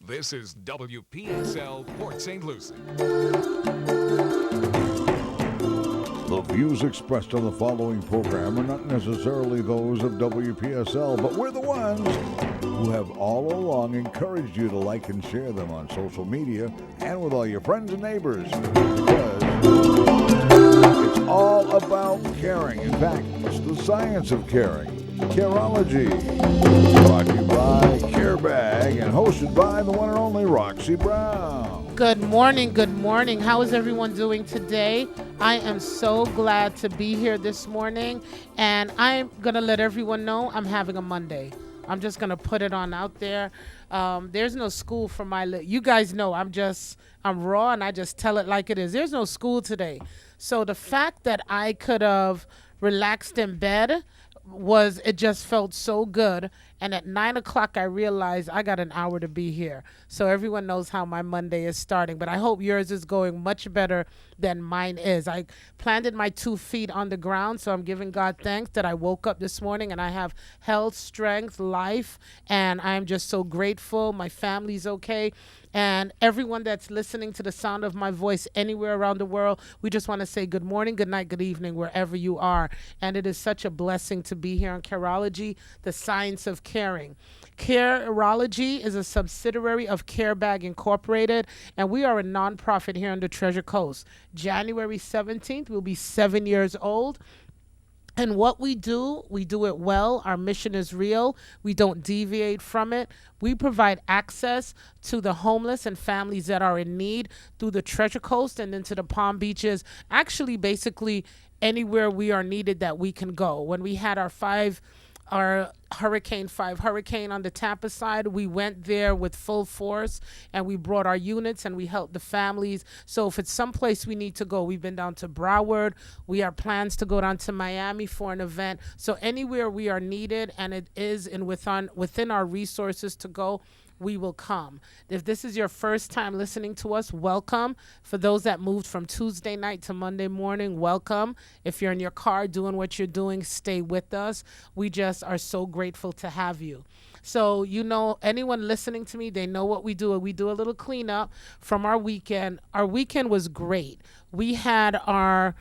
This is WPSL Port St. Lucie. The views expressed on the following program are not necessarily those of WPSL, but we're the ones who have all along encouraged you to like and share them on social media and with all your friends and neighbors, because it's all about caring. In fact, it's the science of caring. Careology, brought to you by CareBag and hosted by the one and only Roxy Brown. Good morning, good morning. How is everyone doing today? I am so glad to be here this morning, and I'm going to let everyone know I'm having a Monday. I'm just going to put it on out there. There's no school for you guys know I'm raw and I just tell it like it is. There's no school today. So the fact that I could have relaxed in bed it just felt so good. And at 9 o'clock, I realized I got an hour to be here. So everyone knows how my Monday is starting. But I hope yours is going much better than mine is. I planted my 2 feet on the ground, so I'm giving God thanks that I woke up this morning and I have health, strength, life, and I'm just so grateful. My family's okay. And everyone that's listening to the sound of my voice anywhere around the world, we just want to say good morning, good night, good evening, wherever you are. And it is such a blessing to be here on Careology, the science of caring. Careology is a subsidiary of CareBag Incorporated, and we are a nonprofit here on the Treasure Coast. January 17th, we'll be 7 years old. And what we do it well. Our mission is real. We don't deviate from it. We provide access to the homeless and families that are in need through the Treasure Coast and into the Palm Beaches. Actually, basically, anywhere we are needed that we can go. When we had our Hurricane 5 hurricane on the Tampa side, we went there with full force and we brought our units and we helped the families. So if it's someplace we need to go, we've been down to Broward. We have plans to go down to Miami for an event. So anywhere we are needed and it is within our resources to go, we will come. If this is your first time listening to us, welcome. For those that moved from Tuesday night to Monday morning, welcome. If you're in your car doing what you're doing, stay with us. We just are so grateful to have you. So, anyone listening to me, they know what we do. We do a little cleanup from our weekend. Our weekend was great. We had our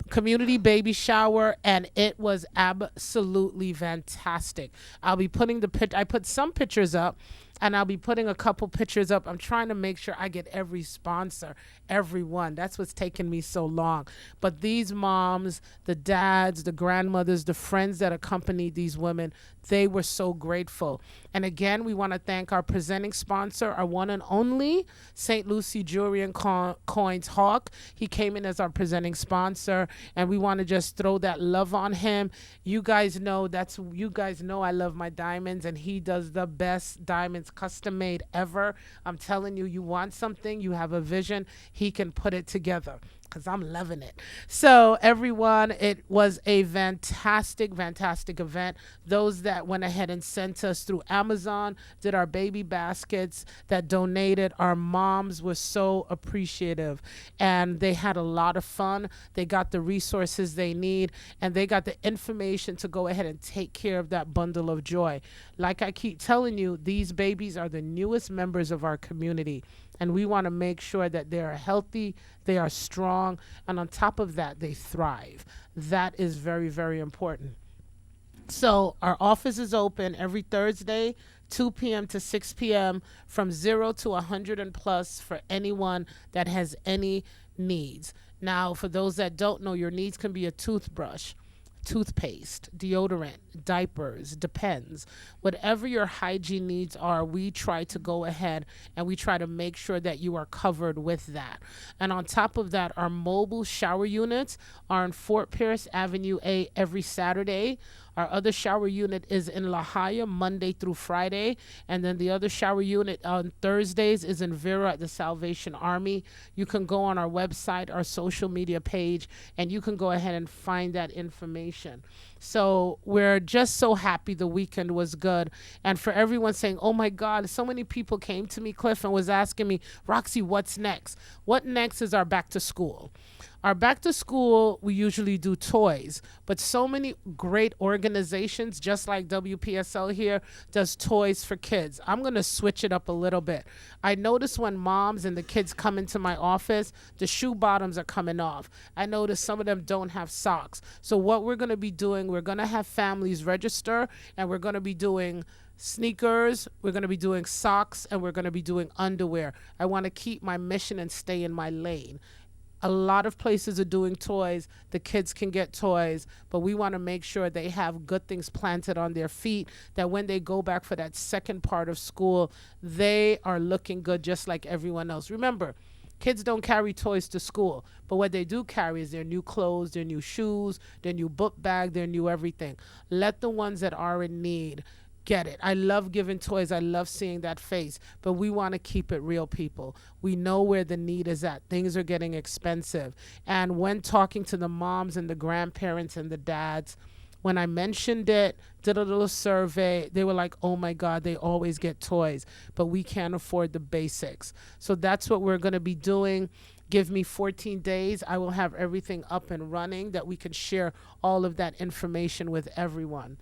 community baby shower and it was absolutely fantastic. I put some pictures up and I'll be putting a couple pictures up. I'm trying to make sure I get every sponsor, everyone. That's what's taken me so long. But these moms, the dads, the grandmothers, the friends that accompanied these women, they were so grateful. And again, we want to thank our presenting sponsor, our one and only St. Lucie Jewelry and Coins Hawk. He came in as our presenting sponsor, and we want to just throw that love on him. You guys know I love my diamonds, and he does the best diamonds custom made ever. I'm telling you, you want something, you have a vision, he can put it together. Because I'm loving it. So everyone, it was a fantastic, fantastic event. Those that went ahead and sent us through Amazon, did our baby baskets, that donated, our moms were so appreciative. And they had a lot of fun. They got the resources they need, and they got the information to go ahead and take care of that bundle of joy. Like I keep telling you, these babies are the newest members of our community. And we want to make sure that they are healthy, they are strong, and on top of that, they thrive. That is very, very important. So our office is open every Thursday, 2 p.m. to 6 p.m. from 0 to 100 and plus for anyone that has any needs. Now, for those that don't know, your needs can be a toothbrush, toothpaste, deodorant, diapers, depends. Whatever your hygiene needs are, we try to go ahead and we try to make sure that you are covered with that. And on top of that, our mobile shower units are on Fort Pierce Avenue A every Saturday. Our other shower unit is in La Jolla Monday through Friday. And then the other shower unit on Thursdays is in Vera at the Salvation Army. You can go on our website, our social media page, and you can go ahead and find that information. So we're just so happy the weekend was good. And for everyone saying, oh my God, so many people came to me, Cliff, and was asking me, Roxy, what's next? What next is our back to school. Our back to school, we usually do toys, but so many great organizations, just like WPSL here, does toys for kids. I'm going to switch it up a little bit. I notice when moms and the kids come into my office, the shoe bottoms are coming off. I notice some of them don't have socks. So what we're going to be doing, we're going to have families register, and we're going to be doing sneakers, we're going to be doing socks, and we're going to be doing underwear. I want to keep my mission and stay in my lane. A lot of places are doing toys. The kids can get toys, but we want to make sure they have good things planted on their feet, that when they go back for that second part of school, they are looking good just like everyone else. Remember, kids don't carry toys to school, but what they do carry is their new clothes, their new shoes, their new book bag, their new everything. Let the ones that are in need get it. I love giving toys. I love seeing that face, but we want to keep it real, people. We know where the need is at. Things are getting expensive. And when talking to the moms and the grandparents and the dads, when I mentioned it, did a little survey, they were like, oh my God, they always get toys, but we can't afford the basics. So that's what we're going to be doing. Give me 14 days. I will have everything up and running that we can share all of that information with everyone.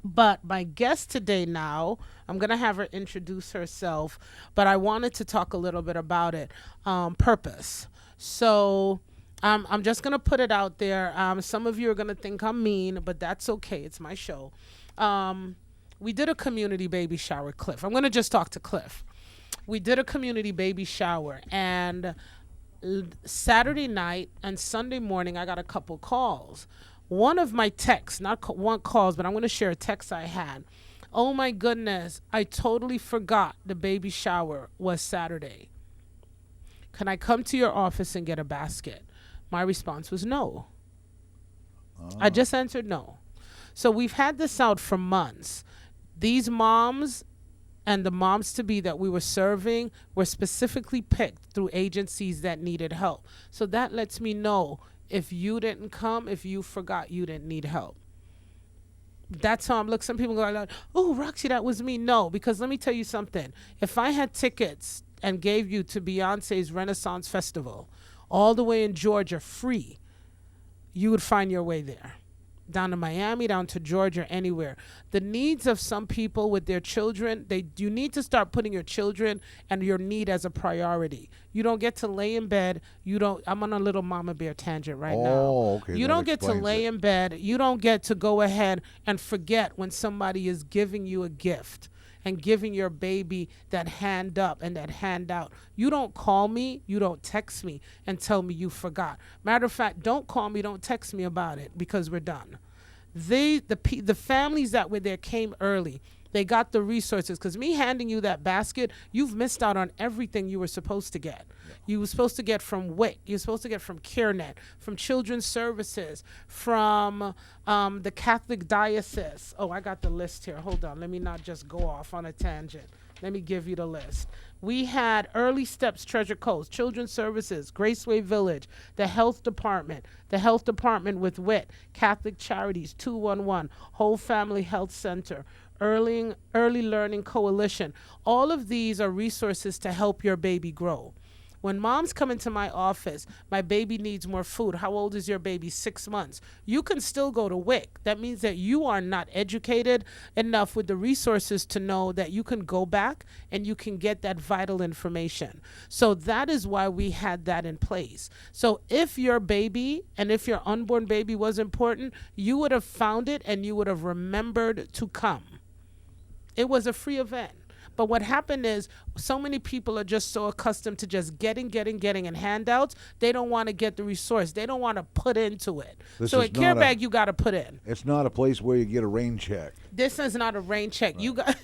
But my guest today now, I'm going to have her introduce herself, but I wanted to talk a little bit about it. Purpose. So I'm just going to put it out there. Some of you are going to think I'm mean, but that's okay. It's my show. We did a community baby shower, Cliff. I'm going to just talk to Cliff. We did a community baby shower, and Saturday night and Sunday morning, I got a couple calls. One of my texts, not one calls, but I'm going to share a text I had. Oh my goodness, I totally forgot the baby shower was Saturday. Can I come to your office and get a basket? My response was no. I just answered no. So we've had this out for months. These moms and the moms-to-be that we were serving were specifically picked through agencies that needed help. So that lets me know, if you didn't come, if you forgot, you didn't need help. That's how I'm looking. Some people go like, oh, Roxy, that was me. No, because let me tell you something. If I had tickets and gave you to Beyonce's Renaissance Festival all the way in Georgia free, you would find your way there. Down to Miami, down to Georgia, anywhere. The needs of some people with their children, you need to start putting your children and your need as a priority. You don't get to lay in bed. I'm on a little mama bear tangent right now. Okay. You don't get to lay in bed. You don't get to go ahead and forget when somebody is giving you a gift and giving your baby that hand up and that handout. You don't call me, you don't text me and tell me you forgot. Matter of fact, don't call me, don't text me about it, because we're done. The families that were there came early. They got the resources, because me handing you that basket, you've missed out on everything you were supposed to get. You were supposed to get from WIC. You're supposed to get from CareNet, from Children's Services, from the Catholic Diocese. Oh, I got the list here. Hold on. Let me not just go off on a tangent. Let me give you the list. We had Early Steps Treasure Coast, Children's Services, Graceway Village, the Health Department with WIT, Catholic Charities, 211, Whole Family Health Center, Early Learning Coalition. All of these are resources to help your baby grow. When moms come into my office, my baby needs more food. How old is your baby? 6 months. You can still go to WIC. That means that you are not educated enough with the resources to know that you can go back and you can get that vital information. So that is why we had that in place. So if your baby and if your unborn baby was important, you would have found it and you would have remembered to come. It was a free event. But what happened is so many people are just so accustomed to just getting and handouts. They don't want to get the resource. They don't want to put into it. So at Care Bag, you got to put in. It's not a place where you get a rain check. This is not a rain check. Right. You got,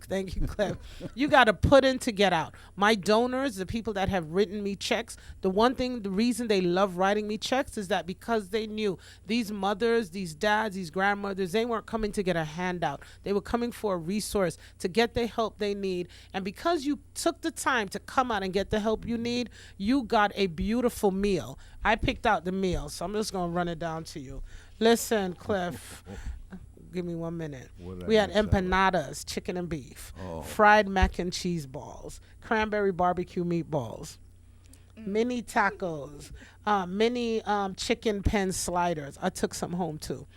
thank you, Cliff. You got to put in to get out. My donors, the people that have written me checks, the reason they love writing me checks is that because they knew these mothers, these dads, these grandmothers, they weren't coming to get a handout. They were coming for a resource to get the help they need. And because you took the time to come out and get the help you need, you got a beautiful meal. I picked out the meal, so I'm just going to run it down to you. Listen, Cliff. Give me 1 minute. We had empanadas, chicken and beef, fried mac and cheese balls, cranberry barbecue meatballs, mini tacos, mini chicken pen sliders. I took some home too.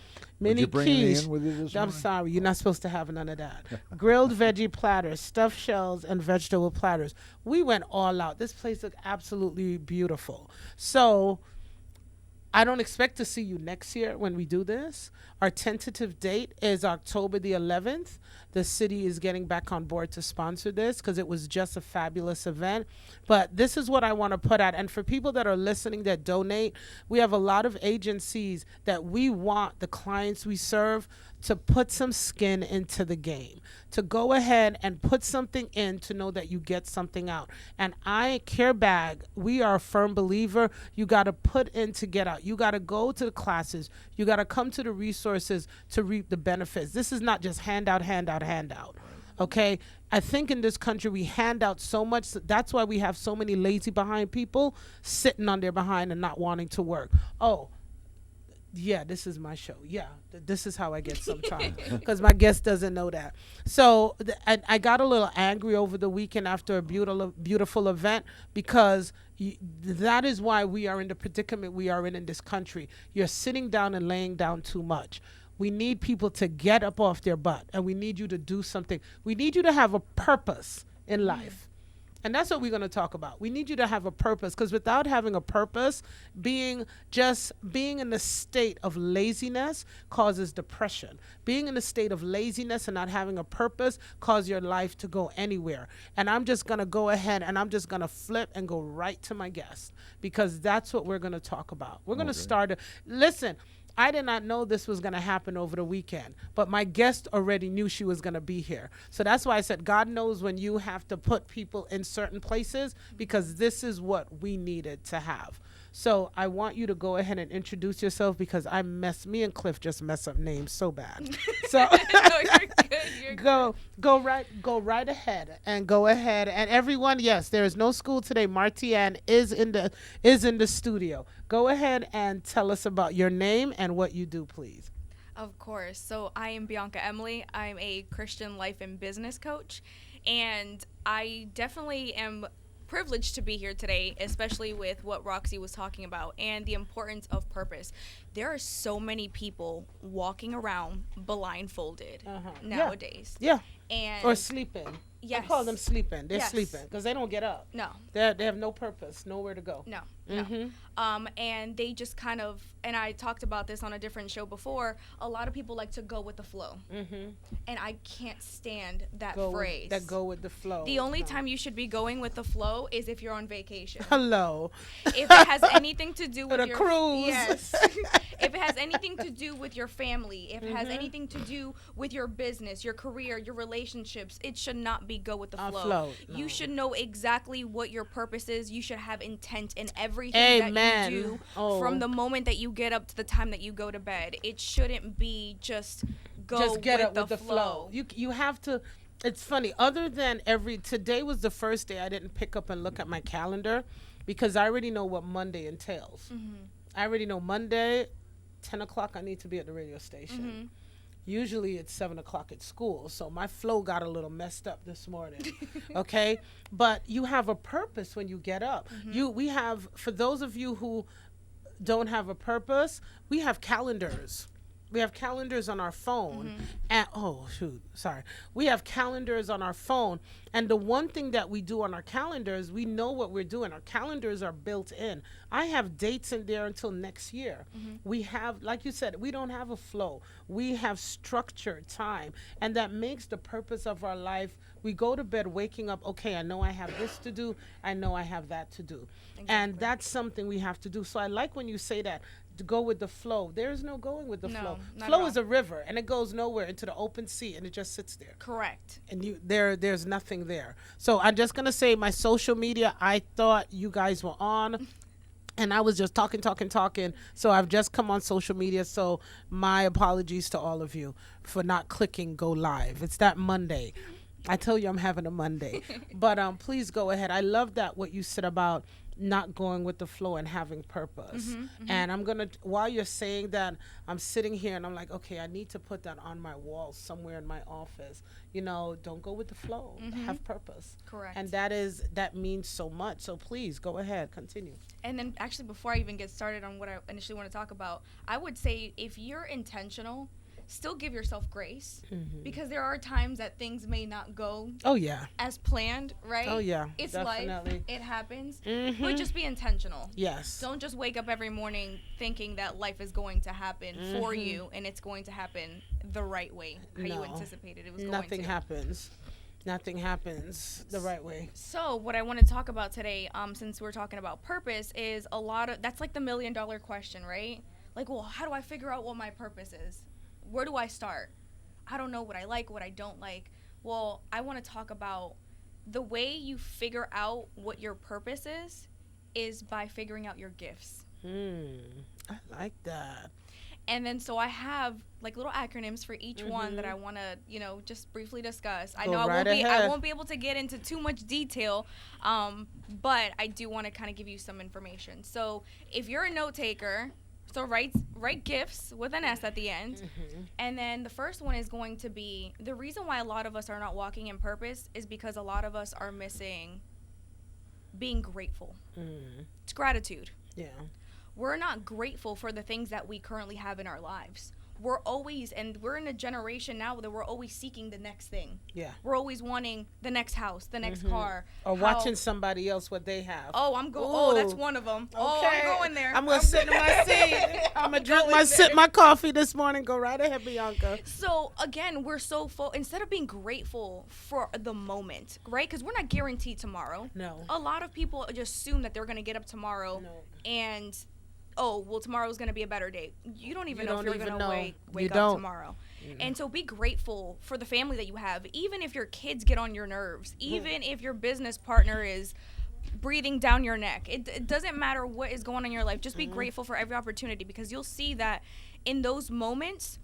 Would Mini you bring any quiche. in with you this I'm morning? sorry, you're not supposed to have none of that. Grilled veggie platters, stuffed shells, and vegetable platters. We went all out. This place looked absolutely beautiful. So I don't expect to see you next year when we do this. Our tentative date is October the 11th. The city is getting back on board to sponsor this because it was just a fabulous event. But this is what I want to put out. And for people that are listening that donate, we have a lot of agencies that we want the clients we serve to put some skin into the game, to go ahead and put something in to know that you get something out. And Care Bag, we are a firm believer. You got to put in to get out. You got to go to the classes. You got to come to the resources to reap the benefits. This is not just handout. Okay? I think in this country we hand out so much. That's why we have so many lazy behind people sitting on their behind and not wanting to work. Oh, yeah, this is my show. Yeah, this is how I get sometimes because my guest doesn't know that. So I got a little angry over the weekend after a beautiful event because that is why we are in the predicament we are in this country. You're sitting down and laying down too much. We need people to get up off their butt, and we need you to do something. We need you to have a purpose in life. And that's what we're going to talk about. We need you to have a purpose, because without having a purpose, being in a state of laziness causes depression. Being in a state of laziness and not having a purpose causes your life to go anywhere. And I'm just going to go ahead and I'm just going to flip and go right to my guest, because that's what we're going to talk about. We're going to start. Listen, I did not know this was going to happen over the weekend, but my guest already knew she was going to be here. So that's why I said God knows when you have to put people in certain places, because this is what we needed to have. So I want you to go ahead and introduce yourself, because me and Cliff just mess up names so bad. So No, you're good. You're go right ahead and go ahead. And everyone, yes, there is no school today. Martianne is in the studio. Go ahead and tell us about your name and what you do, please. Of course. So I am Bianca Emily. I'm a Christian life and business coach, and I definitely am privileged to be here today, especially with what Roxy was talking about and the importance of purpose. There are so many people walking around blindfolded nowadays. Yeah. And Or sleeping. Yes. I call them sleeping. They're Yes. sleeping because they don't get up. No. They have no purpose, nowhere to go. No. And they just kind of, and I talked about this on a different show before, a lot of people like to go with the flow. And I can't stand that phrase. Go with the flow. The only time you should be going with the flow is if you're on vacation. Hello. If it has anything to do with a your cruise. Yes. If it has anything to do with your family, if it has anything to do with your business, your career, your relationships, it should not be go with the flow. No. You should know exactly what your purpose is. You should have intent in everything Amen. that you do from the moment that you get up to the time that you go to bed. It shouldn't be just get with up the with the flow. You have to. It's funny. Other than today was the first day I didn't pick up and look at my calendar, because I already know what Monday entails. I already know Monday, 10 o'clock, I need to be at the radio station. Usually it's 7 o'clock at school, so my flow got a little messed up this morning. Okay, but you have a purpose when you get up. We have, for those of you who don't have a purpose, we have calendars. We have calendars on our phone. And we have calendars on our phone. And the one thing that we do on our calendars, we know what we're doing. Our calendars are built in. I have dates in there until next year. We have, like you said, we don't have a flow. We have structured time. And that makes the purpose of our life. We go to bed waking up, okay, I know I have this to do. I know I have that to do. Exactly. And that's something we have to do. So I like when you say that, to go with the flow. There is no going with the flow. Flow is a river, and it goes nowhere into the open sea, and it just sits there. Correct. And there's nothing there. So I'm just gonna say my social media. I thought you guys were on, and I was just talking. So I've just come on social media. So my apologies to all of you for not clicking go live. It's that Monday. I tell you I'm having a Monday. But please go ahead. I love that what you said about not going with the flow and having purpose. And I'm going to, while you're saying that, I'm sitting here and I'm like, okay, I need to put that on my wall somewhere in my office. You know, don't go with the flow, have purpose. Correct. And that means so much. So please go ahead, continue. And then actually, before I even get started on what I initially want to talk about, I would say if you're intentional, still give yourself grace, because there are times that things may not go as planned, right? Oh yeah, it's definitely. life, it happens, but just be intentional. Yes. Don't just wake up every morning thinking that life is going to happen for you and it's going to happen the right way, how you anticipated it was going to. Nothing happens the right way. So what I want to talk about today, since we're talking about purpose, is that's like the $1 million question, right? Like, well, how do I figure out what my purpose is? Where do I start? I don't know what I like, what I don't like. Well, I want to talk about the way you figure out what your purpose is by figuring out your gifts. I like that. And then so I have like little acronyms for each one that I want to, just briefly discuss. I know I won't be able to get into too much detail, but I do want to kind of give you some information. So if you're a note taker, so write gifts with an S at the end. And then the first one is going to be, the reason why a lot of us are not walking in purpose is because a lot of us are missing being grateful. It's gratitude. Yeah. We're not grateful for the things that we currently have in our lives. We're in a generation now that we're always seeking the next thing. Yeah. We're always wanting the next house, the next car. Or watching somebody else what they have. Oh, that's one of them. Okay. Oh, I'm going there. I'm going to sit in my seat. I'm going to drink my coffee this morning. Go right ahead, Bianca. So, again, we're so full. Instead of being grateful for the moment, right? Because we're not guaranteed tomorrow. No. A lot of people just assume that they're going to get up tomorrow and... tomorrow's going to be a better day. You don't even know if you're going to wake up tomorrow. And so be grateful for the family that you have, even if your kids get on your nerves, even if your business partner is breathing down your neck. It doesn't matter what is going on in your life. Just be grateful for every opportunity, because you'll see that in those moments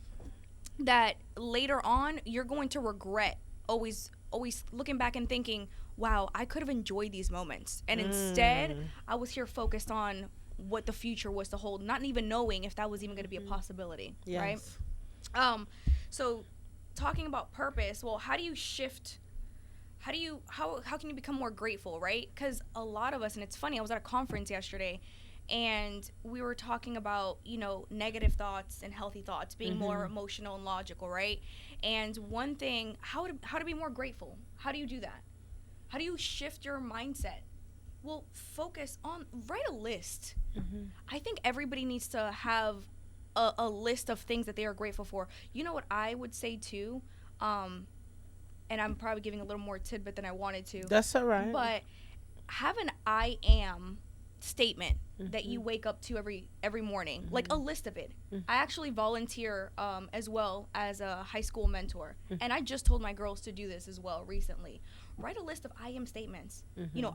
that later on you're going to regret always looking back and thinking, wow, I could have enjoyed these moments. And instead, I was here focused on what the future was to hold, not even knowing if that was even going to be a possibility, right? So talking about purpose, well, how do you shift? How can you become more grateful, right? Because a lot of us, and it's funny, I was at a conference yesterday, and we were talking about, negative thoughts and healthy thoughts, being more emotional and logical, right? And one thing, how to be more grateful? How do you do that? How do you shift your mindset? Well, write a list. I think everybody needs to have a list of things that they are grateful for. You know what I would say too, and I'm probably giving a little more tidbit than I wanted to. That's all right. But have an I am statement that you wake up to every morning, like a list of it. I actually volunteer as well as a high school mentor, and I just told my girls to do this as well recently. Write a list of I am statements.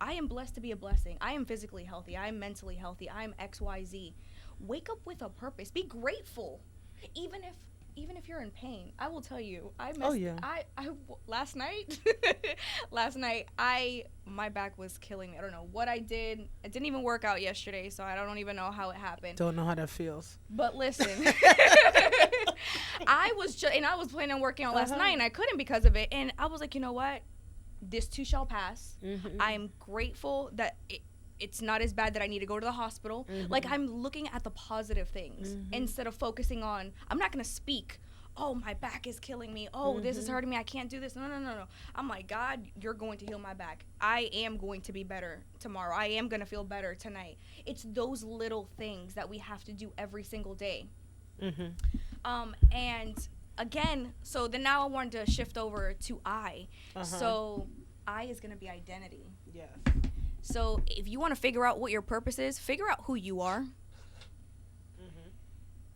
I am blessed to be a blessing. I am physically healthy. I am mentally healthy. I am XYZ. Wake up with a purpose. Be grateful, even if you're in pain. I will tell you, last night my back was killing me. I don't know what I did. It didn't even work out yesterday, so I don't even know how it happened. Don't know how that feels. But listen, I was planning on working out last night, and I couldn't because of it. And I was like, you know what? This too shall pass. I am grateful that it's not as bad that I need to go to the hospital. Like, I'm looking at the positive things instead of focusing on, I'm not going to speak, oh, my back is killing me. Oh, this is hurting me. I can't do this. No. I'm like, God, you're going to heal my back. I am going to be better tomorrow. I am going to feel better tonight. It's those little things that we have to do every single day. And again, so then now I wanted to shift over to I. So I is going to be identity. Yes. So if you want to figure out what your purpose is, figure out who you are.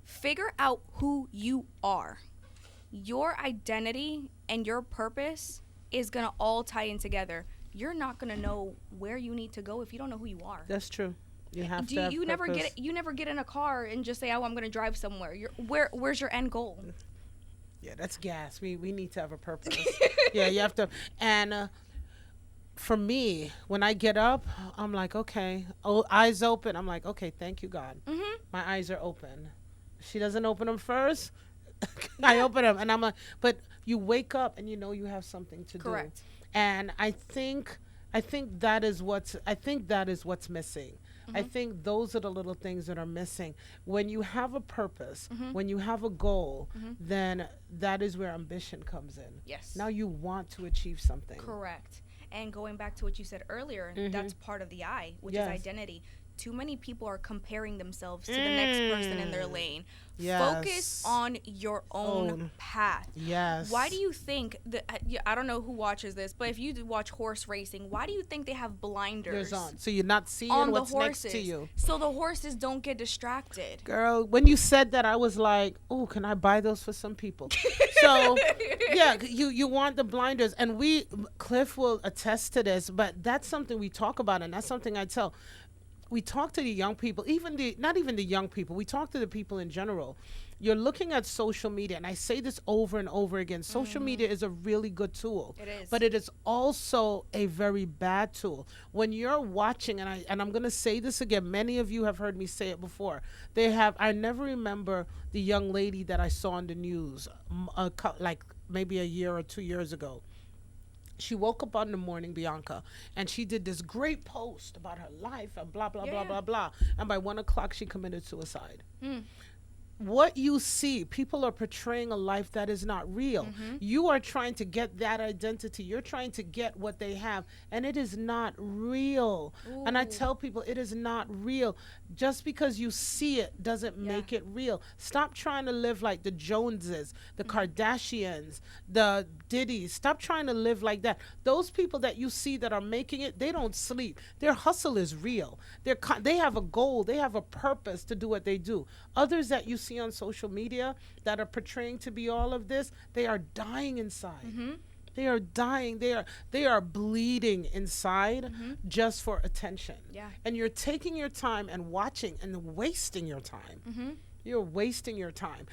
Figure out who you are. Your identity and your purpose is going to all tie in together. You're not going to know where you need to go if you don't know who you are. That's true. You have to have you purpose. never get in a car and just say, oh, I'm going to drive somewhere. Where's your end goal? Yeah, that's gas. We need to have a purpose. Yeah, you have to. And for me, when I get up, I'm like, okay, eyes open. I'm like, okay, thank you, God. My eyes are open. She doesn't open them first. I open them, and I'm like, but you wake up and you know you have something to Correct. do. And I think that is what's missing. I think those are the little things that are missing. When you have a purpose, when you have a goal, then that is where ambition comes in. Yes. Now you want to achieve something. Correct. And going back to what you said earlier, that's part of the I, which is identity. Too many people are comparing themselves to the next person in their lane. Yes. Focus on your own path. Yes. Why do you think that, I don't know who watches this, but if you do watch horse racing, why do you think they have blinders on? So you're not seeing on what's the horses, next to you. so the horses don't get distracted? Girl, when you said that, I was like, oh, can I buy those for some people? So, yeah, you want the blinders. And Cliff will attest to this, but that's something we talk about, and that's something I tell. We talk to the young people, not even the young people. We talk to the people in general. You're looking at social media, and I say this over and over again. Social media is a really good tool. It is. But it is also a very bad tool. When you're watching, and I'm going to say this again, many of you have heard me say it before. I never remember the young lady that I saw on the news like maybe a year or 2 years ago. She woke up on the morning, Bianca, and she did this great post about her life and blah, blah, blah, blah, blah. And by 1 o'clock, she committed suicide. What you see, people are portraying a life that is not real. You are trying to get that identity. You're trying to get what they have, and it is not real. Ooh. And I tell people it is not real. Just because you see it doesn't make it real. Stop trying to live like the Joneses, the Kardashians, the Diddy's. Stop trying to live like that. Those people that you see that are making it, they don't sleep. Their hustle is real. They have a goal. They have a purpose to do what they do. Others that you see on social media that are portraying to be all of this, they are dying inside. They are dying. They are bleeding inside just for attention. Yeah. And you're taking your time and watching and wasting your time. You're wasting your time.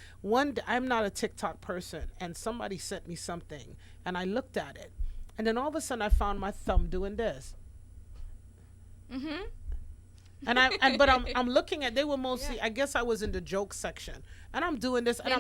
I'm not a TikTok person, and somebody sent me something, and I looked at it, and then all of a sudden I found my thumb doing this. But I'm looking at, they were mostly, I guess I was in the joke section, and I'm doing this, and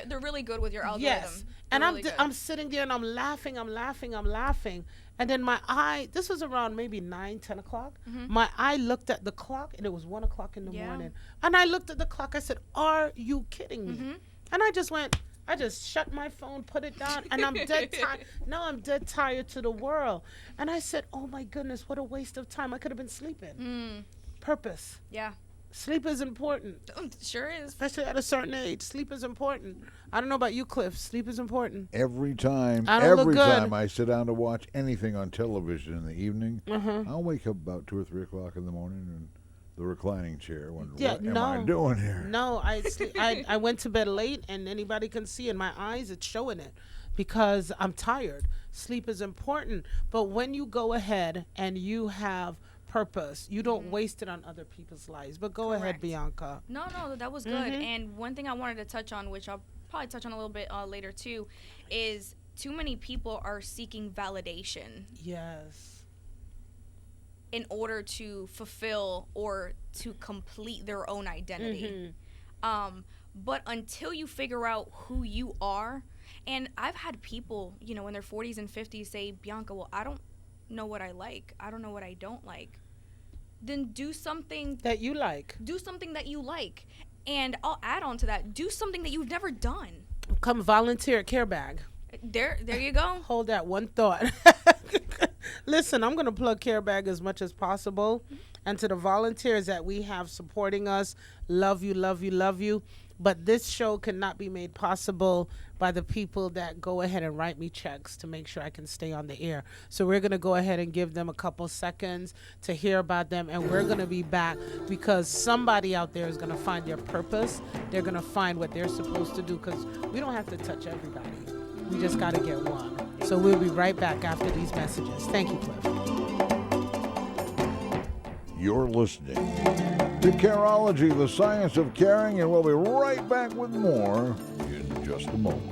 they're really good with your algorithm. Yes, and I'm sitting there and I'm laughing, and then my eye, this was around maybe 9-10 o'clock. My eye looked at the clock, and it was 1 o'clock in the morning, and I looked at the clock. I said, "Are you kidding me?" And I just shut my phone, put it down, and I'm dead tired. Now I'm dead tired to the world, and I said, "Oh my goodness, what a waste of time! I could have been sleeping." Purpose. Yeah. Sleep is important. Sure is. Especially at a certain age. Sleep is important. I don't know about you, Cliff. Sleep is important. Every time I sit down to watch anything on television in the evening, I'll wake up about 2 or 3 o'clock in the morning in the reclining chair wondering, what am I doing here? No, I went to bed late, and anybody can see in my eyes, it's showing it, because I'm tired. Sleep is important. But when you go ahead and you have purpose, you don't waste it on other people's lives. But go ahead, Bianca. No, that was good. And one thing I wanted to touch on, which I'll probably touch on a little bit later too, is too many people are seeking validation. Yes. In order to fulfill or to complete their own identity. But until you figure out who you are, and I've had people, in their 40s and 50s say, Bianca, well, I don't know what I like. I don't know what I don't like. Then do something that you like. Do something that you like. And I'll add on to that. Do something that you've never done. Come volunteer at Care Bag. There you go. Hold that one thought. Listen, I'm going to plug Care Bag as much as possible. And to the volunteers that we have supporting us, love you, love you, love you. But this show cannot be made possible by the people that go ahead and write me checks to make sure I can stay on the air. So we're going to go ahead and give them a couple seconds to hear about them. And we're going to be back because somebody out there is going to find their purpose. They're going to find what they're supposed to do, because we don't have to touch everybody. We just got to get one. So we'll be right back after these messages. Thank you, Cliff. You're listening to Careology, the science of caring, and we'll be right back with more in just a moment.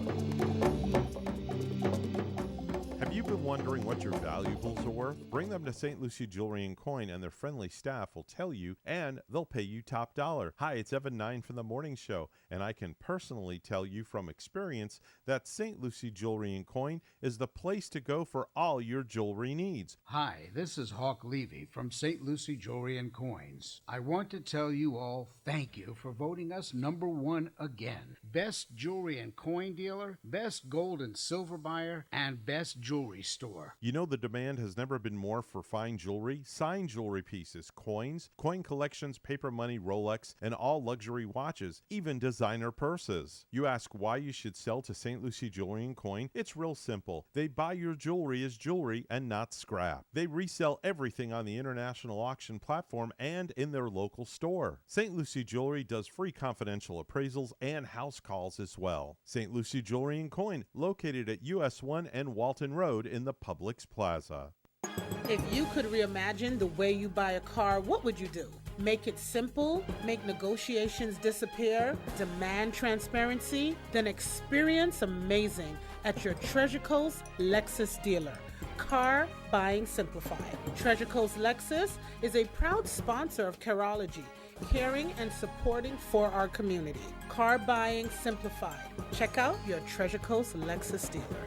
Have you been wondering what your valuables are worth? Bring them to St. Lucie Jewelry and Coin, and their friendly staff will tell you, and they'll pay you top dollar. Hi, it's Evan 9 from The Morning Show, and I can personally tell you from experience that St. Lucie Jewelry and Coin is the place to go for all your jewelry needs. Hi, this is Hawk Levy from St. Lucie Jewelry and Coins. I want to tell you all thank you for voting us #1 again. Best jewelry and coin dealer, best gold and silver buyer, and best jewelry store. You know the demand has never been more for fine jewelry, signed jewelry pieces, coins, coin collections, paper money, Rolex, and all luxury watches, even designer purses. You ask why you should sell to St. Lucie Jewelry and Coin? It's real simple. They buy your jewelry as jewelry and not scrap. They resell everything on the international auction platform and in their local store. St. Lucie Jewelry does free confidential appraisals and house calls as well. St. Lucie Jewelry and Coin, located at US 1 and Walton Road in the Publix Plaza. If you could reimagine the way you buy a car, what would you do? Make it simple, make negotiations disappear, demand transparency, then experience amazing at your Treasure Coast Lexus dealer. Car Buying Simplified. Treasure Coast Lexus is a proud sponsor of Careology, caring and supporting for our community. Car Buying Simplified. Check out your Treasure Coast Lexus dealer.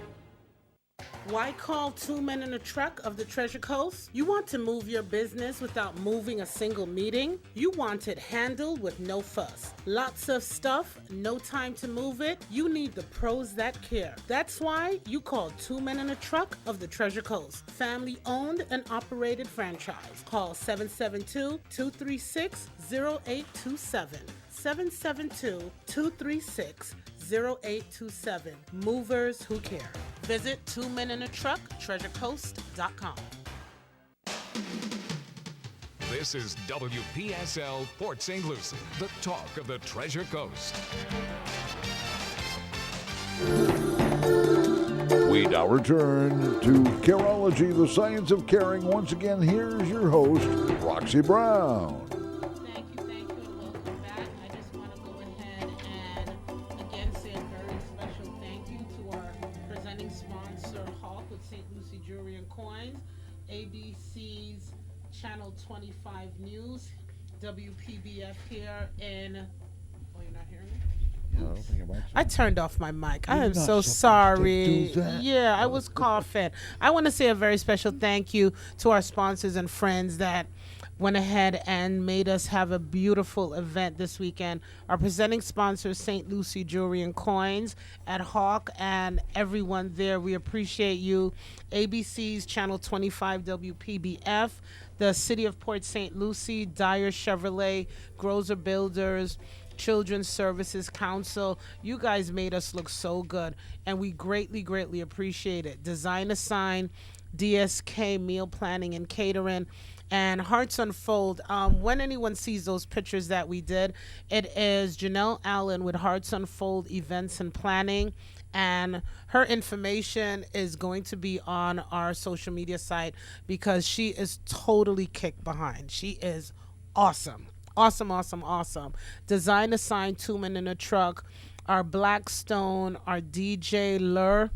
Why call Two Men in a Truck of the Treasure Coast? You want to move your business without moving a single meeting? You want it handled with no fuss. Lots of stuff, no time to move it? You need the pros that care. That's why you call Two Men in a Truck of the Treasure Coast. Family owned and operated franchise. Call 772-236-0827. 772-236-0827. Movers who care. Visit Two Men in a Truck, treasurecoast.com. This is WPSL Port St. Lucie, the talk of the Treasure Coast. We now return to Careology, the science of caring. Once again, here's your host, Roxy Brown. Thank you, and welcome back. I just want to go ahead and again say a very special thank you to our presenting sponsor, Hawk with St. Lucie Jewelry and Coins, ABC's Channel 25 News, WPBF here in... Oh, you're not hearing me? I turned off my mic. I am so sorry. Yeah, I was coughing. I want to say a very special thank you to our sponsors and friends that went ahead and made us have a beautiful event this weekend. Our presenting sponsor, St. Lucie Jewelry and Coins at Hawk, and everyone there. We appreciate you. ABC's Channel 25 WPBF, the City of Port St. Lucie, Dyer Chevrolet, Grozer Builders, Children's Services Council. You guys made us look so good, and we greatly appreciate it. Design a Sign, DSK Meal Planning and Catering, and Hearts Unfold. When anyone sees those pictures that we did, it is Janelle Allen with Hearts Unfold Events and Planning, and her information is going to be on our social media site because she is totally kicked behind. She is awesome. Awesome. Design a Sign, Two Men in a Truck, our Blackstone, our DJ Lur,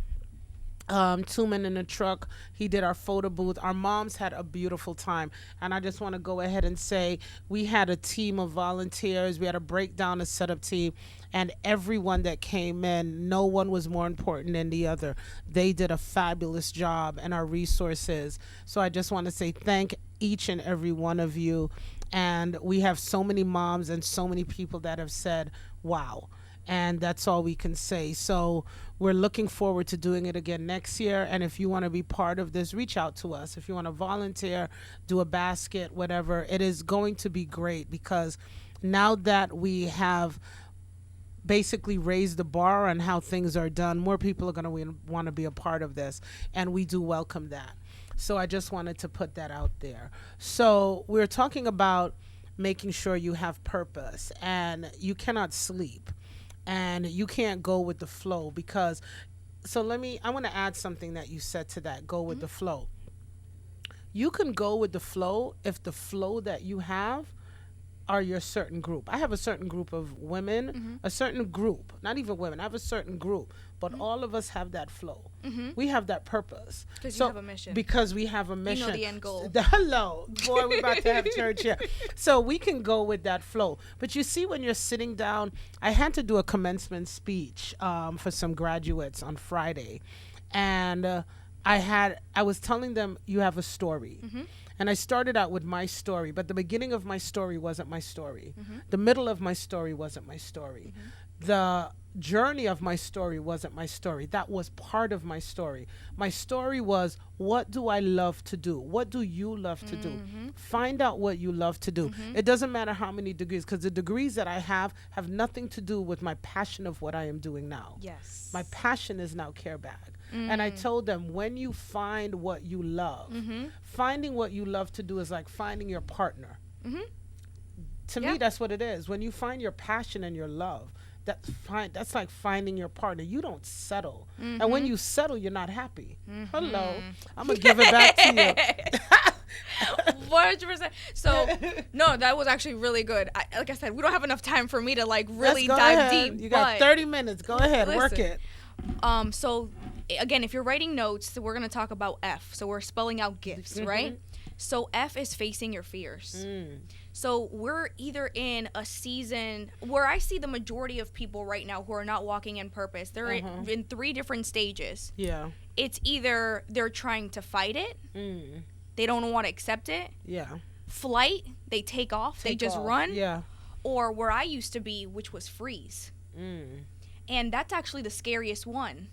Two Men in a Truck. He did our photo booth. Our moms had a beautiful time, and I just want to go ahead and say we had a team of volunteers. We had a breakdown, a setup team, and everyone that came in, no one was more important than the other. They did a fabulous job, and our resources. So I just want to say thank each and every one of you. And we have so many moms and so many people that have said, wow. And that's all we can say. So we're looking forward to doing it again next year. And if you want to be part of this, reach out to us. If you want to volunteer, do a basket, whatever, it is going to be great because now that we have basically raised the bar on how things are done, more people are going to want to be a part of this. And we do welcome that. So I just wanted to put that out there. So we're talking about making sure you have purpose, and you cannot sleep, and you can't go with the flow because, I want to add something that you said to that, go with the flow. You can go with the flow if the flow that you have are your certain group. I have a certain group of women, a certain group, not even women. I have a certain group, but all of us have that flow. We have that purpose. Because you have a mission. Because we have a mission. You know the end goal. Hello, boy, we're about to have church here. So we can go with that flow. But you see, when you're sitting down, I had to do a commencement speech for some graduates on Friday, and I was telling them, you have a story. And I started out with my story, but the beginning of my story wasn't my story. The middle of my story wasn't my story. The journey of my story wasn't my story. That was part of my story. My story was, what do I love to do? What do you love to do? Find out what you love to do. It doesn't matter how many degrees, because the degrees that I have nothing to do with my passion of what I am doing now. Yes. My passion is now care bag. And I told them, when you find what you love, finding what you love to do is like finding your partner. To me, that's what it is. When you find your passion and your love, that's fine. That's like finding your partner. You don't settle. And when you settle, you're not happy. Hello. I'm going to give it back to you. 100%. So, no, that was actually really good. Like I said, we don't have enough time for me to like really Let's go dive ahead. deep. You got 30 minutes. Go ahead. Work listen. it. So again, if you're writing notes, we're going to talk about F. So we're spelling out gifts, right? So F is facing your fears. So we're either in a season where I see the majority of people right now who are not walking in purpose. They're in 3 different stages. Yeah. It's either they're trying to fight it. They don't want to accept it. Yeah. Flight, they take off. They just run. Yeah. Or where I used to be, which was freeze. And that's actually the scariest one.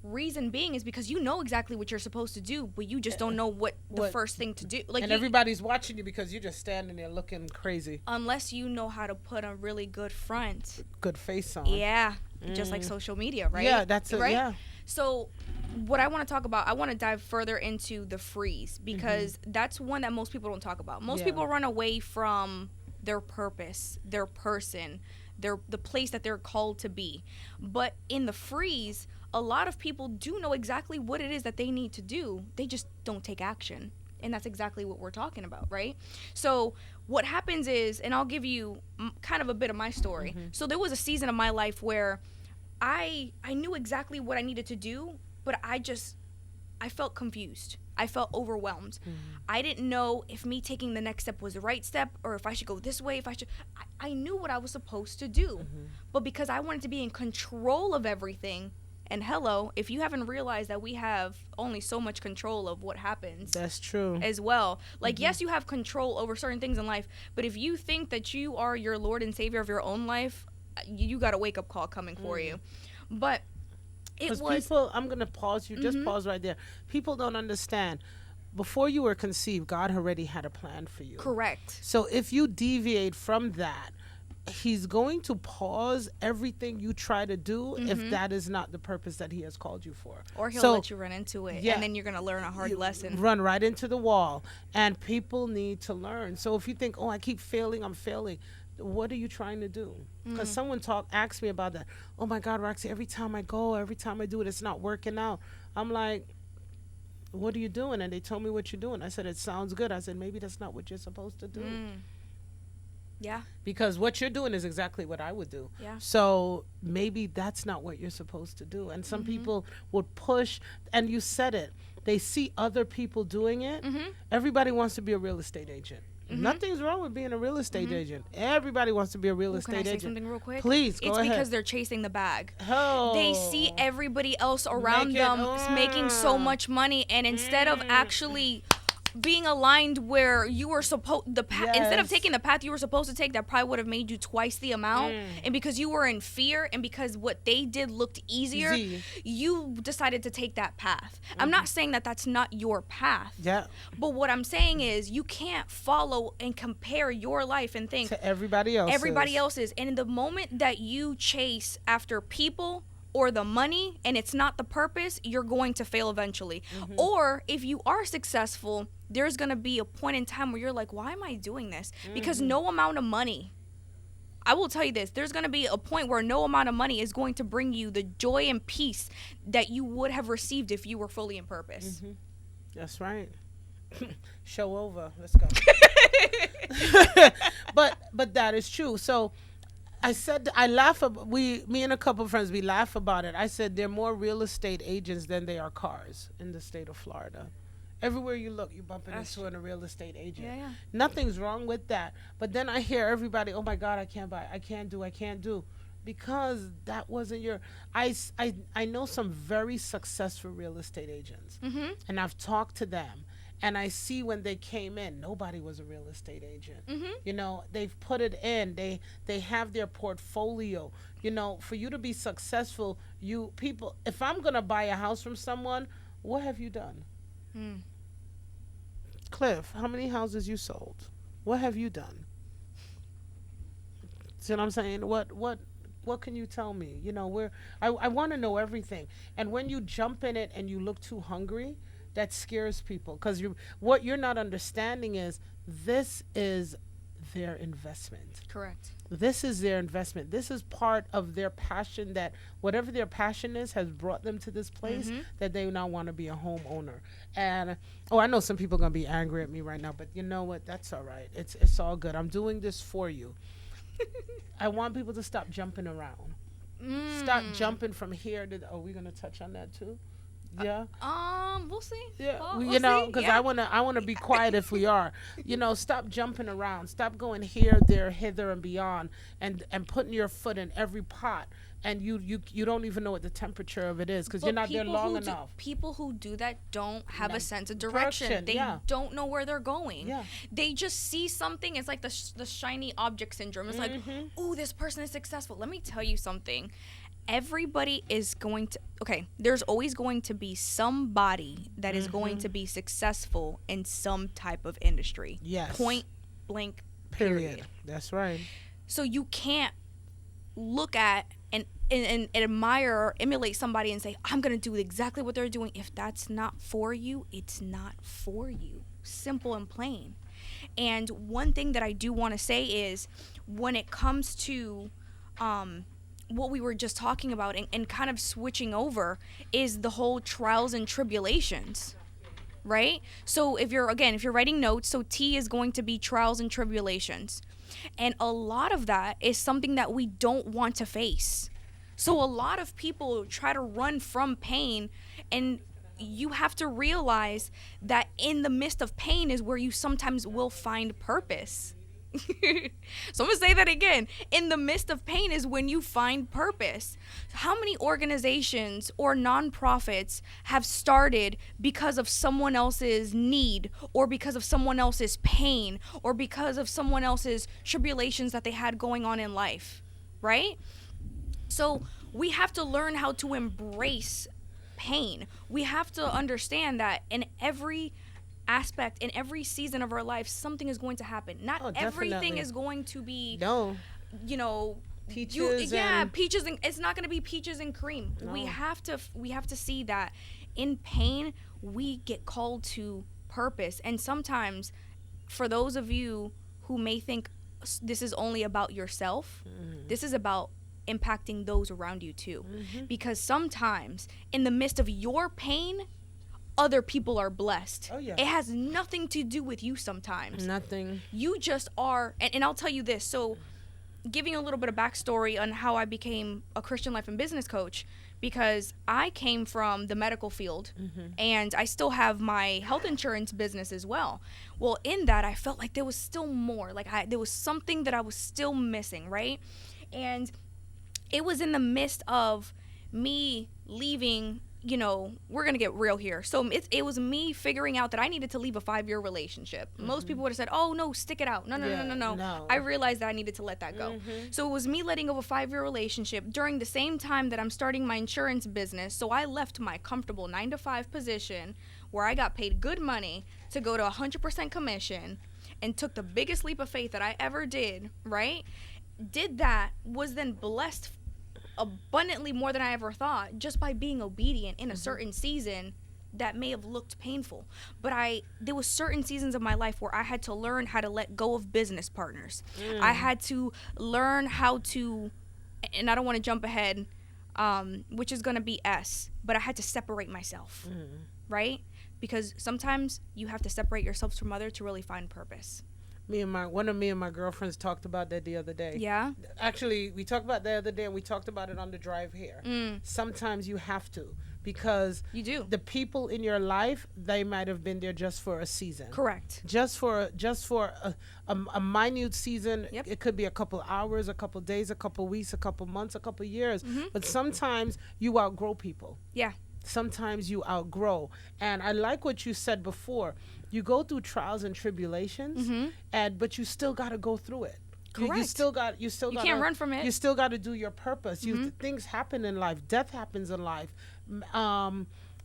Reason being is because you know exactly what you're supposed to do, but you just don't know what the first thing to do. Like, and everybody's watching you because you're just standing there looking crazy. Unless you know how to put a really good front. Good face on. Yeah. Just like social media, right? Yeah, that's it. Right? Yeah. So what I want to talk about, I want to dive further into the freeze, because that's one that most people don't talk about. Most people run away from their purpose, their person, the place that they're called to be. But in the freeze, a lot of people do know exactly what it is that they need to do. They just don't take action. And that's exactly what we're talking about, right? So what happens is, and I'll give you kind of a bit of my story. So there was a season of my life where I knew exactly what I needed to do, but I felt confused. I felt overwhelmed. I didn't know if me taking the next step was the right step, or if I should go this way, I knew what I was supposed to do. But because I wanted to be in control of everything, and hello, if you haven't realized that we have only so much control of what happens. That's true. As well. Like, yes, you have control over certain things in life, but if you think that you are your Lord and Savior of your own life, you got a wake-up call coming for you. But it was... people, I'm going to pause you. Just pause right there. People don't understand. Before you were conceived, God already had a plan for you. Correct. So if you deviate from that, He's going to pause everything you try to do if that is not the purpose that He has called you for. Or He'll let you run into it, and then you're going to learn a hard lesson. Run right into the wall. And people need to learn. So if you think, oh, I keep failing, I'm failing, what are you trying to do? Because someone asked me about that. Oh, my God, Roxy, every time I do it, it's not working out. I'm like, what are you doing? And they told me what you're doing. I said, it sounds good. I said, maybe that's not what you're supposed to do. Yeah. Because what you're doing is exactly what I would do. Yeah. So maybe that's not what you're supposed to do. And some people would push, and you said it. They see other people doing it. Everybody wants to be a real estate agent. Nothing's wrong with being a real estate agent. Everybody wants to be a real estate agent. Can I say something real quick? Please, go ahead. It's because they're chasing the bag. Oh. They see everybody else around them making so much money, and instead of actually being aligned where you were supposed instead of taking the path you were supposed to take, that probably would have made you twice the amount, and because you were in fear and because what they did looked easier, you decided to take that path. I'm not saying that that's not your path, but what I'm saying is you can't follow and compare your life and think to everybody else's. And in the moment that you chase after people or the money and it's not the purpose, you're going to fail eventually. Or if you are successful, there's going to be a point in time where you're like, why am I doing this? Because no amount of money, I will tell you this, there's going to be a point where no amount of money is going to bring you the joy and peace that you would have received if you were fully in purpose. That's right. Show over. Let's go. But that is true. So I said, I laugh. Me and a couple of friends, we laugh about it. I said there are more real estate agents than there are cars in the state of Florida. Everywhere you look, you bump into a real estate agent. Yeah. Nothing's wrong with that. But then I hear everybody, oh my God, I can't buy, I can't do. Because that wasn't your, I know some very successful real estate agents. Mm-hmm. And I've talked to them. And I see when they came in, nobody was a real estate agent. Mm-hmm. You know, they've put it in. They have their portfolio. You know, for you to be successful, if I'm going to buy a house from someone, what have you done? Cliff, how many houses you sold? What have you done? See what I'm saying? What can you tell me? You know, I want to know everything. And when you jump in it and you look too hungry, that scares people, because what you're not understanding is this is their investment. Correct. This is their investment. This is part of their passion, that whatever their passion is has brought them to this place, that they now want to be a homeowner. And I know some people are going to be angry at me right now, but you know what? That's all right. It's all good. I'm doing this for you. I want people to stop jumping around. Stop jumping from here to are we going to touch on that too? Yeah. We'll see. Yeah. We'll you know, see. because Yeah. I wanna be quiet if we are. You know, stop jumping around. Stop going here, there, hither, and beyond, and putting your foot in every pot. And you don't even know what the temperature of it is, because you're not there long enough. People who do that don't have a sense of direction. They don't know where they're going. Yeah. They just see something. It's like the shiny object syndrome. It's like, ooh, this person is successful. Let me tell you something. Everybody is going to, there's always going to be somebody that is going to be successful in some type of industry. Yes. Point blank, period. That's right. So you can't look at and admire or emulate somebody and say, I'm going to do exactly what they're doing. If that's not for you, it's not for you. Simple and plain. And one thing that I do want to say is, when it comes to what we were just talking about and kind of switching over, is the whole trials and tribulations, right? So if you're writing notes, so T is going to be trials and tribulations. And a lot of that is something that we don't want to face. So a lot of people try to run from pain, and you have to realize that in the midst of pain is where you sometimes will find purpose. So I'm going to say that again. In the midst of pain is when you find purpose. How many organizations or nonprofits have started because of someone else's need, or because of someone else's pain, or because of someone else's tribulations that they had going on in life, right? So we have to learn how to embrace pain. We have to understand that in every aspect, in every season of our life, something is going to happen. Not everything is going to be, peaches and it's not going to be peaches and cream. No. We have to see that in pain we get called to purpose. And sometimes, for those of you who may think this is only about yourself, this is about impacting those around you too. Because sometimes in the midst of your pain, other people are blessed. Oh, yeah. It has nothing to do with you sometimes. Nothing. You just are. And I'll tell you this. So, giving a little bit of backstory on how I became a Christian life and business coach, because I came from the medical field, and I still have my health insurance business as well. Well, in that, I felt like there was still more. Like there was something that I was still missing, right? And it was in the midst of me leaving. We're going to get real here. So it was me figuring out that I needed to leave a 5-year relationship. Most people would have said, oh, no, stick it out. No. I realized that I needed to let that go. So it was me letting go of a 5-year relationship during the same time that I'm starting my insurance business. So I left my comfortable 9-to-5 position where I got paid good money to go to 100% commission, and took the biggest leap of faith that I ever did, right? Did that, was then blessed abundantly more than I ever thought, just by being obedient in a certain season that may have looked painful. But there was certain seasons of my life where I had to learn how to let go of business partners. I had to learn how to, and I don't want to jump ahead, which is going to be S, but I had to separate myself, right? Because sometimes you have to separate yourself from others to really find purpose. Me and my girlfriends talked about that the other day. Yeah. Actually, we talked about that the other day, and we talked about it on the drive here. Sometimes you have to, because You do. the people in your life, they might have been there just for a season. Correct. Just for a minute season. Yep. It could be a couple hours, a couple days, a couple weeks, a couple months, a couple years. But sometimes you outgrow people. Yeah. Sometimes you outgrow. And I like what you said before. You go through trials and tribulations, but you still got to go through it. You Correct. still got. You can't run from it. You still got to do your purpose. Things happen in life. Death happens in life.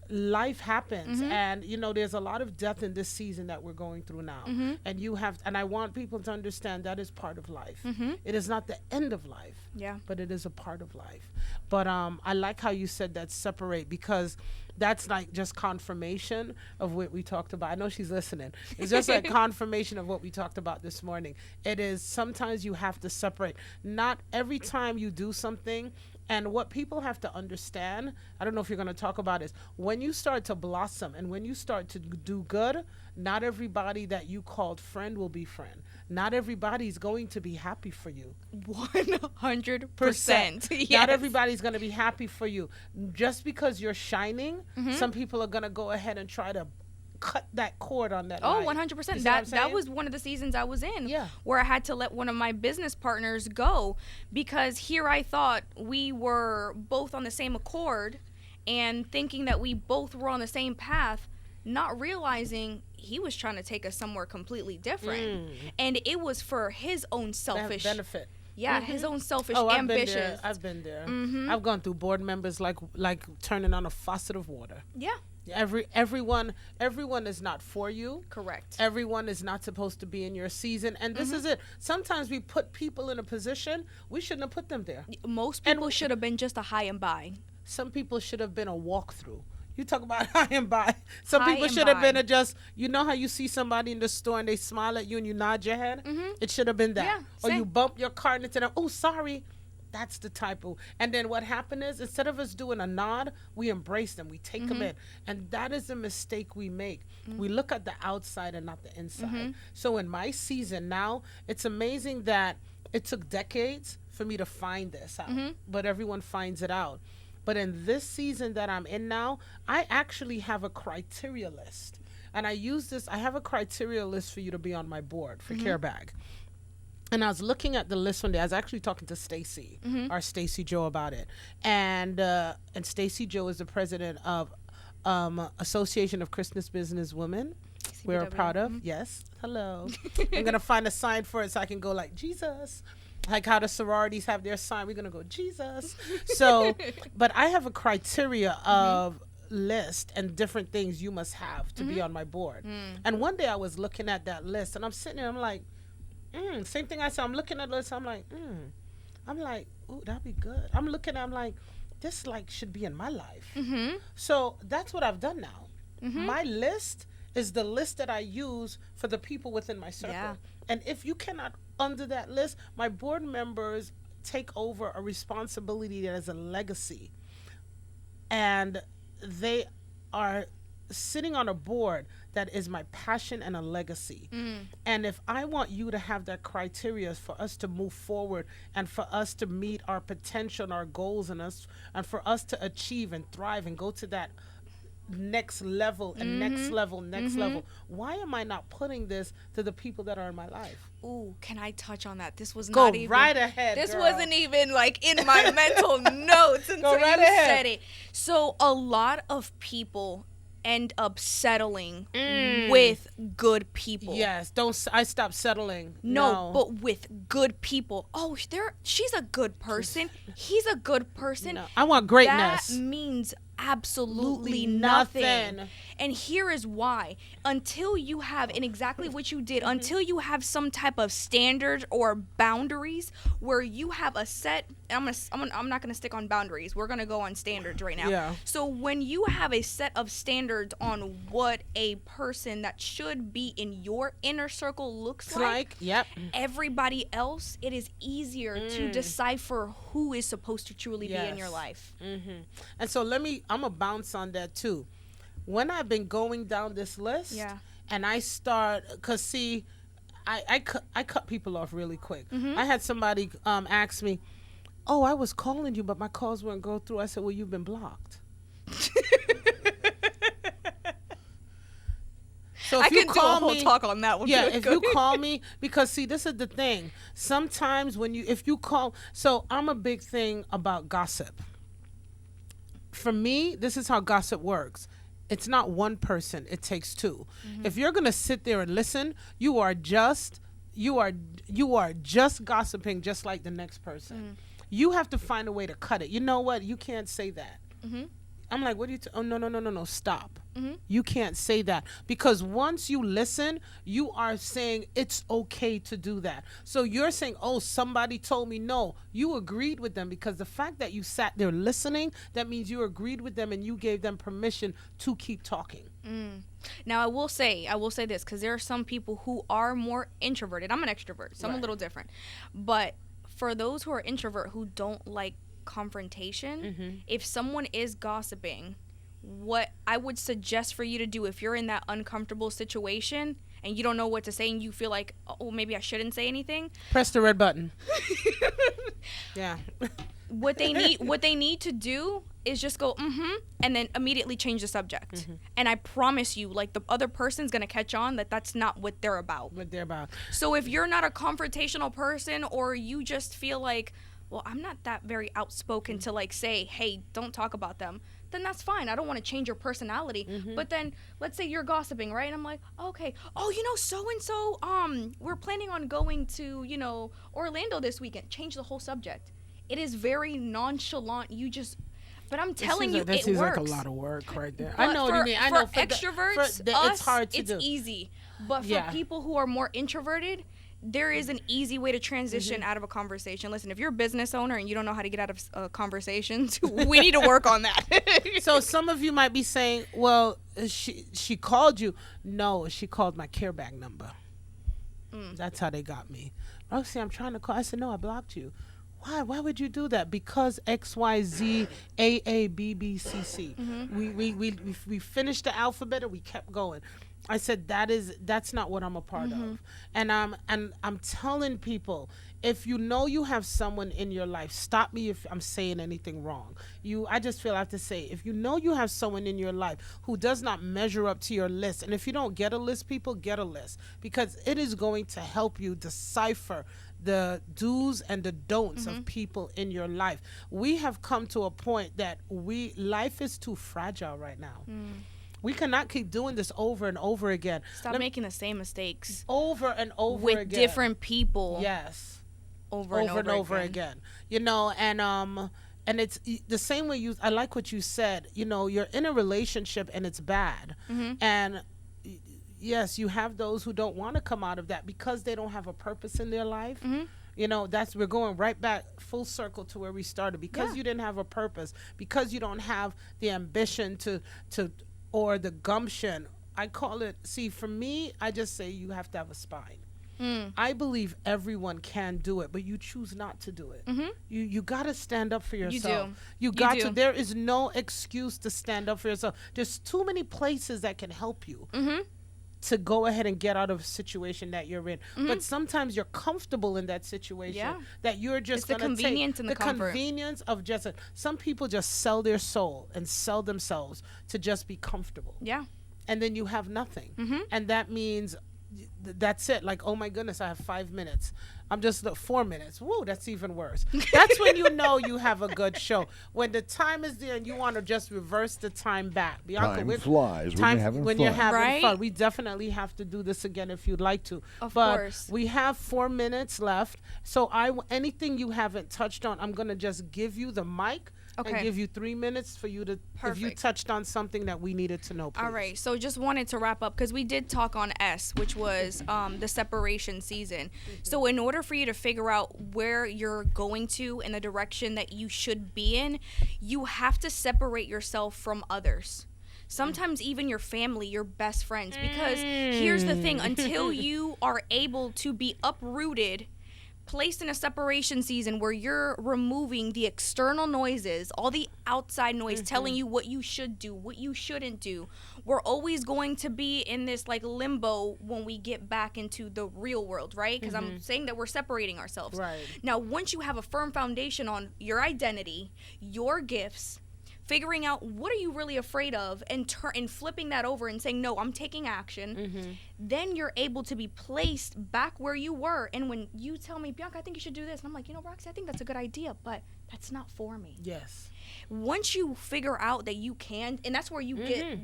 Life happens, and there's a lot of death in this season that we're going through now. And I want people to understand that is part of life. It is not the end of life. Yeah. But it is a part of life. But I like how you said that separate, because that's like just confirmation of what we talked about. I know she's listening. It's just like confirmation of what we talked about this morning. It is sometimes you have to separate. Not every time you do something. And what people have to understand, I don't know if you're going to talk about this, when you start to blossom and when you start to do good, not everybody that you called friend will be friend. Not everybody's going to be happy for you. 100%. Yes. Not everybody's going to be happy for you. Just because you're shining, some people are going to go ahead and try to cut that cord on that Oh, line. 100%. You see what I'm That saying? was one of the seasons I was in, Yeah. where I had to let one of my business partners go, because here I thought we were both on the same accord and thinking that we both were on the same path, not realizing he was trying to take us somewhere completely different. And it was for his own selfish benefit. Yeah, his own selfish Oh, ambitions. I've been there. I've gone through board members like turning on a faucet of water. Yeah, Everyone is not for you. correct. Everyone is not supposed to be in your season, and this is it. Sometimes we put people in a position we shouldn't have put them there. Most people should have been just a high and by. Some people should have been a walkthrough. You talk about high and by. Some High people and should have been by. a just. You know how you see somebody in the store and they smile at you and you nod your head. It should have been that. Yeah, or you same. bump your cart into them. Oh, sorry. That's the type of. And then what happened is, instead of us doing a nod, we embrace them. We take them in. And that is a mistake we make. We look at the outside and not the inside. So in my season now, it's amazing that it took decades for me to find this out. But everyone finds it out. But in this season that I'm in now, I actually have a criteria list. And I use this. I have a criteria list for you to be on my board for CareBag. And I was looking at the list one day. I was actually talking to Stacy, our Stacy Joe, about it. And Stacy Joe is the president of Association of Christmas Business Women. We're CBW. proud of. Yes. Hello. I'm going to find a sign for it so I can go like Jesus. Like how the sororities have their sign. We're going to go Jesus. So, but I have a criteria of list and different things you must have to be on my board. And one day I was looking at that list and I'm sitting there, I'm like, same thing I said. I'm looking at this. I'm like, ooh, that'd be good. I'm looking. I'm like, this should be in my life. So that's what I've done now. My list is the list that I use for the people within my circle. Yeah. And if you cannot under that list, my board members take over a responsibility that is a legacy, and they are sitting on a board that is my passion and a legacy. And if I want you to have that criteria for us to move forward and for us to meet our potential and our goals and for us to achieve and thrive and go to that next level and next level, why am I not putting this to the people that are in my life? Ooh, can I touch on that? This was Go not even right ahead, This girl. wasn't even like in my mental notes until right you ahead. said it. So a lot of people end up settling with good people. Yes, I stopped settling. No, but with good people. Oh, she's a good person. He's a good person. No, I want greatness. That means absolutely nothing. nothing. And here is why. Until you have, and exactly what you did, until you have some type of standard or boundaries where you have a set, I'm not gonna stick on boundaries. We're gonna go on standards right now. Yeah. So when you have a set of standards on what a person that should be in your inner circle looks like, Yep. everybody else, it is easier to decipher who is supposed to truly be in your Yes. life. And so I'm going to bounce on that too. When I've been going down this list, Yeah. and I start, because see, I cut people off really quick. Mm-hmm. I had somebody ask me, "Oh, I was calling you, but my calls wouldn't go through." I said, "Well, you've been blocked." So if I you could do a call whole me, talk on that one. yeah, really if good. you call me, because see, this is the thing. Sometimes if you call, so I'm a big thing about gossip. For me, this is how gossip works. It's not one person, it takes two. If you're going to sit there and listen, you are just gossiping just like the next person. You have to find a way to cut it. You know what? You can't say that. I'm like, what do you oh, no, stop. You can't say that, because once you listen, you are saying it's okay to do that. So you're saying, oh, somebody told me. No, you agreed with them, because the fact that you sat there listening, that means you agreed with them and you gave them permission to keep talking. Now, I will say this, because there are some people who are more introverted. I'm an extrovert, so I'm a little different. But for those who are introvert who don't like confrontation, if someone is gossiping, what I would suggest for you to do, if you're in that uncomfortable situation and you don't know what to say and you feel like, oh, maybe I shouldn't say anything, press the red button. Yeah. what they need to do is just go and then immediately change the subject. And I promise you, like, the other person's gonna catch on that that's not what they're about. So if you're not a confrontational person, or you just feel like, well, I'm not that very outspoken to like say, hey, don't talk about them, then that's fine. I don't want to change your personality. But then let's say you're gossiping, right? And I'm like, okay, oh, so-and-so, we're planning on going to, Orlando this weekend. Change the whole subject. It is very nonchalant. But I'm telling you, it works. That seems like a lot of work right there. But I know what you mean. I know for extroverts, it's hard to do. It's easy. But for people who are more introverted, there is an easy way to transition out of a conversation. Listen, if you're a business owner and you don't know how to get out of conversations, we need to work on that. So some of you might be saying, well, she called you. No, she called my care bag number. That's how they got me. Roxy, I'm trying to call. I said, no, I blocked you. Why? Why would you do that? Because X, Y, Z, A, A, B, B, C, C. We finished the alphabet and we kept going. I said that's not what I'm a part of. And I'm telling people, if you know you have someone in your life, stop me if I'm saying anything wrong. I just feel I have to say, if you know you have someone in your life who does not measure up to your list, and if you don't get a list, people get a list, because it is going to help you decipher the do's and the don'ts of people in your life. We have come to a point that life is too fragile right now. We cannot keep doing this over and over again. Stop making the same mistakes over and over with again. different people. Yes, over and over again. And it's the same way I like what you said. You're in a relationship and it's bad, and yes, you have those who don't want to come out of that because they don't have a purpose in their life. We're going right back full circle to where we started, because you didn't have a purpose, because you don't have the ambition to or the gumption. I call it, for me, I just say you have to have a spine. I believe everyone can do it, but you choose not to do it. You got to stand up for yourself. You got to. There is no excuse to stand up for yourself. There's too many places that can help you to go ahead and get out of a situation that you're in. But sometimes you're comfortable in that situation that you're just going to take. The convenience and the comfort. Convenience of just some people just sell their soul and sell themselves to just be comfortable. Yeah. And then you have nothing. And that means that's it. Like, oh my goodness, I have 5 minutes. I'm just 4 minutes. Woo, that's even worse. That's when you know you have a good show. When the time is there and you want to just reverse the time back. Bianca, time flies when you're having fun. We definitely have to do this again if you'd like to. Of course. We have 4 minutes left. So anything you haven't touched on, I'm going to just give you the mic. And give you 3 minutes for you to, if you touched on something that we needed to know, please. All right, so just wanted to wrap up, because we did talk on S, which was the separation season. So in order for you to figure out where you're going to and the direction that you should be in, you have to separate yourself from others. Sometimes even your family, your best friends, because here's the thing, until you are able to be uprooted placed in a separation season where you're removing the external noises, all the outside noise telling you what you should do, what you shouldn't do. We're always going to be in this like limbo when we get back into the real world, right? Because I'm saying that we're separating ourselves. Right. Now, once you have a firm foundation on your identity, your gifts, figuring out what are you really afraid of, and flipping that over and saying, no, I'm taking action, then you're able to be placed back where you were. And when you tell me, Bianca, I think you should do this, and I'm like, Roxy, I think that's a good idea, but that's not for me. Yes. Once you figure out that you can, and that's where you get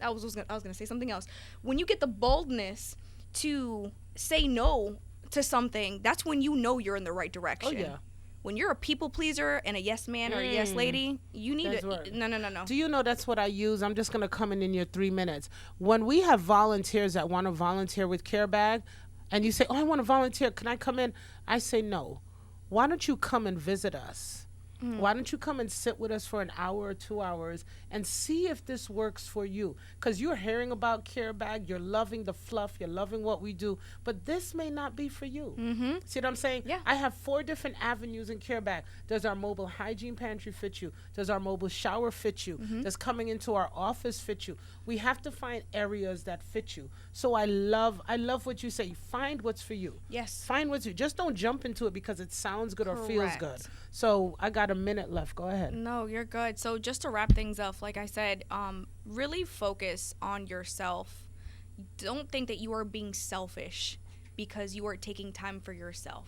I was gonna say something else. When you get the boldness to say no to something, that's when you know you're in the right direction. Oh, yeah. When you're a people pleaser and a yes man or a yes lady, you need no. Do you know that's what I use? I'm just going to come in your 3 minutes. When we have volunteers that want to volunteer with Care Bag, and you say, oh, I want to volunteer, can I come in? I say, no. Why don't you come and visit us? Why don't you come and sit with us for an hour or 2 hours and see if this works for you? Because you're hearing about Care Bag, you're loving the fluff, you're loving what we do, but this may not be for you. See what I'm saying? Yeah. I have 4 different avenues in Care Bag. Does our mobile hygiene pantry fit you? Does our mobile shower fit you? Does coming into our office fit you? We have to find areas that fit you. So I love what you say. Find what's for you. Yes. Find what's for you. Just don't jump into it because it sounds good or feels Correct. good. So I got a minute left. Go ahead. No, you're good. So just to wrap things up, like I said, really focus on yourself. Don't think that you are being selfish because you are taking time for yourself.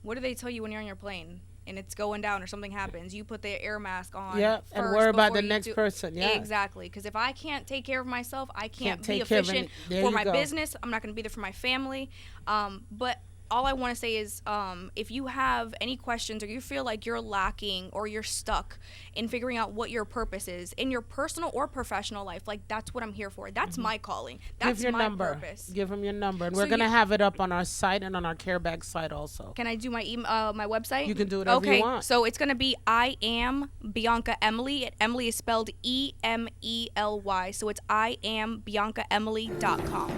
What do they tell you when you're on your plane and it's going down or something happens? You put the air mask on. Yeah, and worry about the next person. Yeah, exactly. Because if I can't take care of myself, I can't be take care of efficient for my business. I'm not going to be there for my family. But all I want to say is if you have any questions or you feel like you're lacking or you're stuck in figuring out what your purpose is in your personal or professional life, like that's what I'm here for. That's my calling. That's Give your my number. purpose. Give them your number. And So we're going to you- have it up on our site and on our Care Bag site also. Can I do my my website? You can do whatever you want. So it's going to be I am Bianca Emily. Emily is spelled EMELY. So it's IamBiancaEmily.com.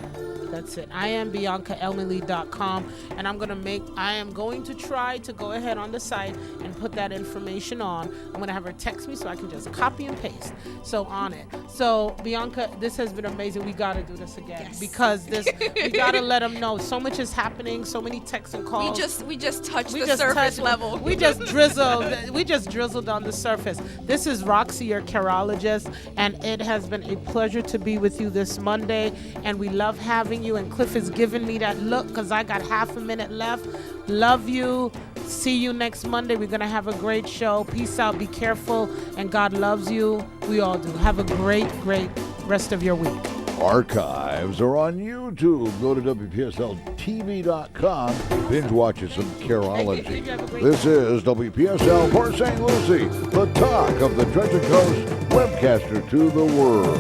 That's it. I am BiancaEmily.com, and I am going to try to go ahead on the site and put that information on. I'm going to have her text me so I can just copy and paste. So on it. So Bianca, this has been amazing. We got to do this again because we got to let them know so much is happening. So many texts and calls. We just touched the surface level. We just drizzled. We just drizzled on the surface. This is Roxy, your Careologist, and it has been a pleasure to be with you this Monday. And we love having you. And Cliff is giving me that look because I got half a minute left. Love you. See you next Monday. We're going to have a great show. Peace out. Be careful. And God loves you. We all do. Have a great, great rest of your week. Archives are on YouTube. Go to WPSLTV.com. Binge watch some Careology. This is WPSL Port St. Lucie, the talk of the Treasure Coast, webcaster to the world.